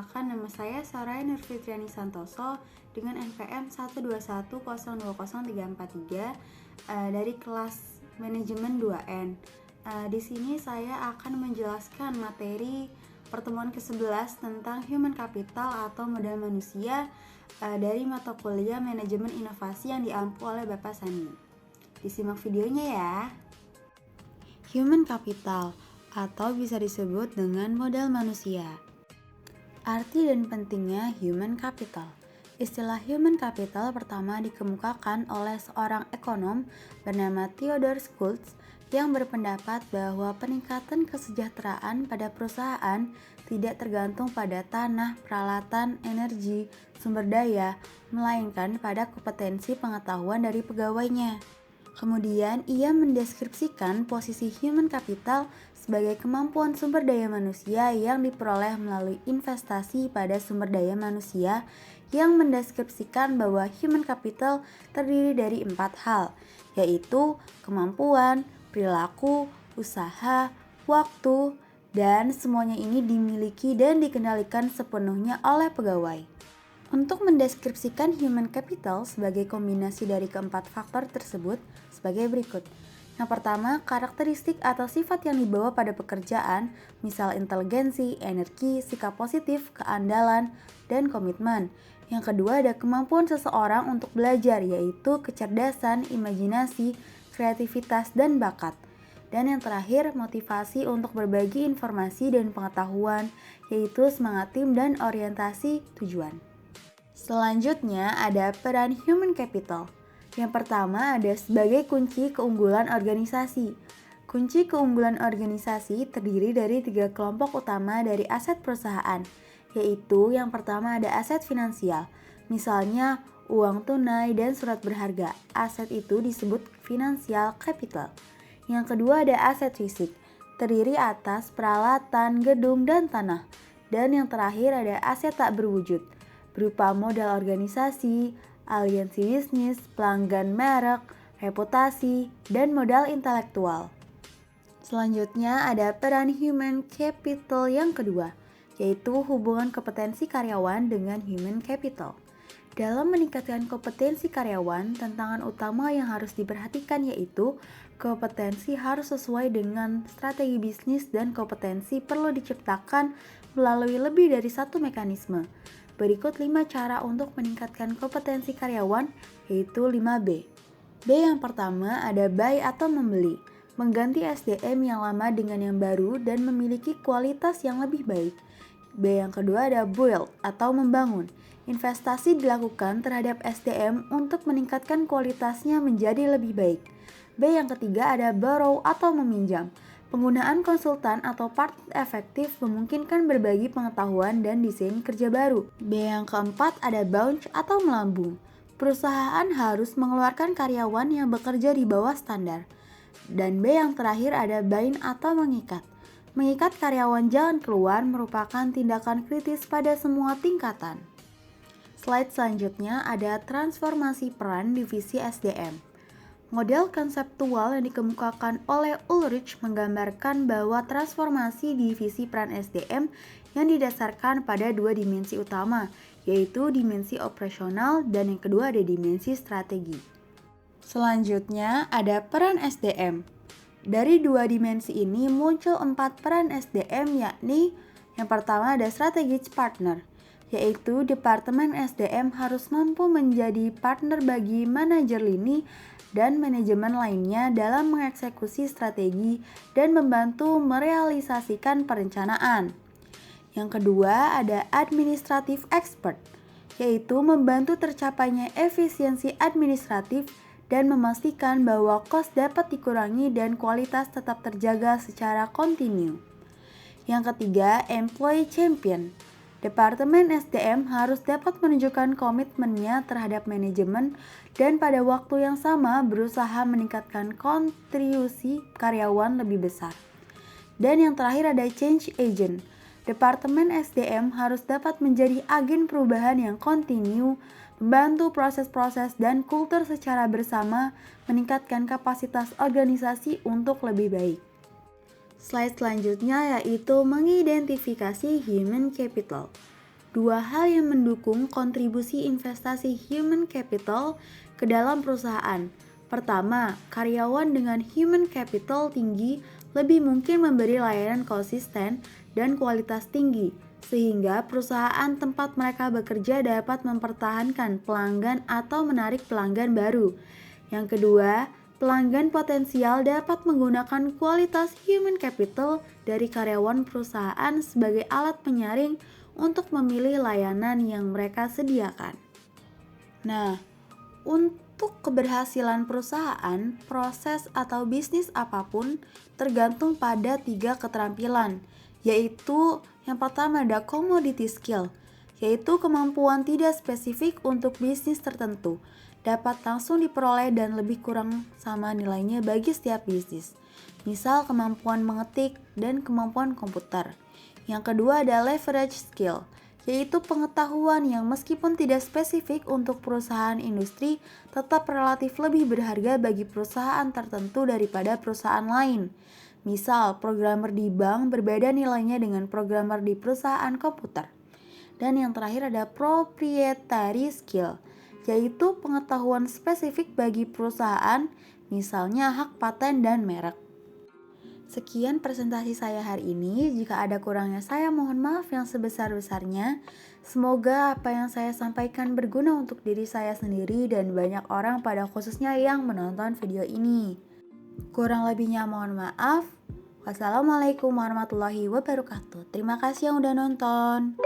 Perkenalkan, nama saya Saraya Nurfitriani Santoso dengan NPM 121020343 dari kelas Manajemen 2N. Di sini saya akan menjelaskan materi pertemuan ke-11 tentang Human Capital atau modal manusia dari mata kuliah Manajemen Inovasi yang diampu oleh Bapak Sani. Disimak videonya ya. Human Capital atau bisa disebut dengan modal manusia. Arti dan pentingnya human capital. Istilah human capital pertama dikemukakan oleh seorang ekonom bernama Theodore Schultz yang berpendapat bahwa peningkatan kesejahteraan pada perusahaan tidak tergantung pada tanah, peralatan, energi, sumber daya, melainkan pada kompetensi pengetahuan dari pegawainya. Kemudian, ia mendeskripsikan posisi human capital sebagai kemampuan sumber daya manusia yang diperoleh melalui investasi pada sumber daya manusia, yang mendeskripsikan bahwa human capital terdiri dari 4 hal, yaitu kemampuan, perilaku, usaha, waktu, dan semuanya ini dimiliki dan dikendalikan sepenuhnya oleh pegawai. Untuk mendeskripsikan human capital sebagai kombinasi dari keempat faktor tersebut sebagai berikut. Yang pertama, karakteristik atau sifat yang dibawa pada pekerjaan, misal inteligensi, energi, sikap positif, keandalan, dan komitmen. Yang kedua, ada kemampuan seseorang untuk belajar, yaitu kecerdasan, imajinasi, kreativitas, dan bakat. Dan yang terakhir, motivasi untuk berbagi informasi dan pengetahuan, yaitu semangat tim dan orientasi tujuan. Selanjutnya ada peran human capital. Yang pertama ada sebagai kunci keunggulan organisasi. Kunci keunggulan organisasi terdiri dari 3 kelompok utama dari aset perusahaan, yaitu yang pertama ada aset finansial, misalnya uang tunai dan surat berharga. Aset itu disebut financial capital. Yang kedua ada aset fisik, terdiri atas peralatan, gedung, dan tanah. Dan yang terakhir ada aset tak berwujud, berupa modal organisasi, aliansi bisnis, pelanggan merek, reputasi, dan modal intelektual. Selanjutnya ada peran human capital yang kedua, yaitu hubungan kompetensi karyawan dengan human capital. Dalam meningkatkan kompetensi karyawan, tantangan utama yang harus diperhatikan yaitu kompetensi harus sesuai dengan strategi bisnis dan kompetensi perlu diciptakan melalui lebih dari satu mekanisme. Berikut 5 cara untuk meningkatkan kompetensi karyawan, yaitu 5B. B yang pertama ada buy atau membeli, mengganti SDM yang lama dengan yang baru dan memiliki kualitas yang lebih baik. B yang kedua ada build atau membangun, investasi dilakukan terhadap SDM untuk meningkatkan kualitasnya menjadi lebih baik. B yang ketiga ada borrow atau meminjam, penggunaan konsultan atau part efektif memungkinkan berbagi pengetahuan dan desain kerja baru. B yang keempat ada bounce atau melambung. Perusahaan harus mengeluarkan karyawan yang bekerja di bawah standar. Dan B yang terakhir ada bind atau mengikat. Mengikat karyawan jangan keluar merupakan tindakan kritis pada semua tingkatan. Slide selanjutnya ada transformasi peran divisi SDM. Model konseptual yang dikemukakan oleh Ulrich menggambarkan bahwa transformasi divisi peran SDM yang didasarkan pada 2 dimensi utama, yaitu dimensi operasional dan yang kedua ada dimensi strategi. Selanjutnya ada peran SDM. Dari 2 dimensi ini muncul 4 peran SDM, yakni yang pertama ada strategic partner, yaitu Departemen SDM harus mampu menjadi partner bagi manajer lini dan manajemen lainnya dalam mengeksekusi strategi dan membantu merealisasikan perencanaan. Yang kedua ada administrative expert, yaitu membantu tercapainya efisiensi administratif dan memastikan bahwa kos dapat dikurangi dan kualitas tetap terjaga secara kontinu. Yang ketiga, employee champion. Departemen SDM harus dapat menunjukkan komitmennya terhadap manajemen dan pada waktu yang sama berusaha meningkatkan kontribusi karyawan lebih besar. Dan yang terakhir ada change agent. Departemen SDM harus dapat menjadi agen perubahan yang kontinu, membantu proses-proses dan kultur secara bersama, meningkatkan kapasitas organisasi untuk lebih baik. Slide selanjutnya yaitu mengidentifikasi human capital. Dua hal yang mendukung kontribusi investasi human capital ke dalam perusahaan. Pertama, karyawan dengan human capital tinggi lebih mungkin memberi layanan konsisten dan kualitas tinggi, sehingga perusahaan tempat mereka bekerja dapat mempertahankan pelanggan atau menarik pelanggan baru. Yang kedua, pelanggan potensial dapat menggunakan kualitas human capital dari karyawan perusahaan sebagai alat penyaring untuk memilih layanan yang mereka sediakan. Nah, untuk keberhasilan perusahaan, proses atau bisnis apapun tergantung pada 3 keterampilan, yaitu yang pertama ada commodity skill, yaitu kemampuan tidak spesifik untuk bisnis tertentu, dapat langsung diperoleh dan lebih kurang sama nilainya bagi setiap bisnis. Misal kemampuan mengetik dan kemampuan komputer. Yang kedua ada leverage skill, yaitu pengetahuan yang meskipun tidak spesifik untuk perusahaan industri, tetap relatif lebih berharga bagi perusahaan tertentu daripada perusahaan lain. Misal, programmer di bank berbeda nilainya dengan programmer di perusahaan komputer. Dan yang terakhir ada proprietary skill, yaitu pengetahuan spesifik bagi perusahaan, misalnya hak paten dan merek. Sekian presentasi saya hari ini. Jika ada kurangnya saya mohon maaf yang sebesar-besarnya. Semoga apa yang saya sampaikan berguna untuk diri saya sendiri dan banyak orang pada khususnya yang menonton video ini. Kurang lebihnya mohon maaf. Wassalamualaikum warahmatullahi wabarakatuh. Terima kasih yang udah nonton.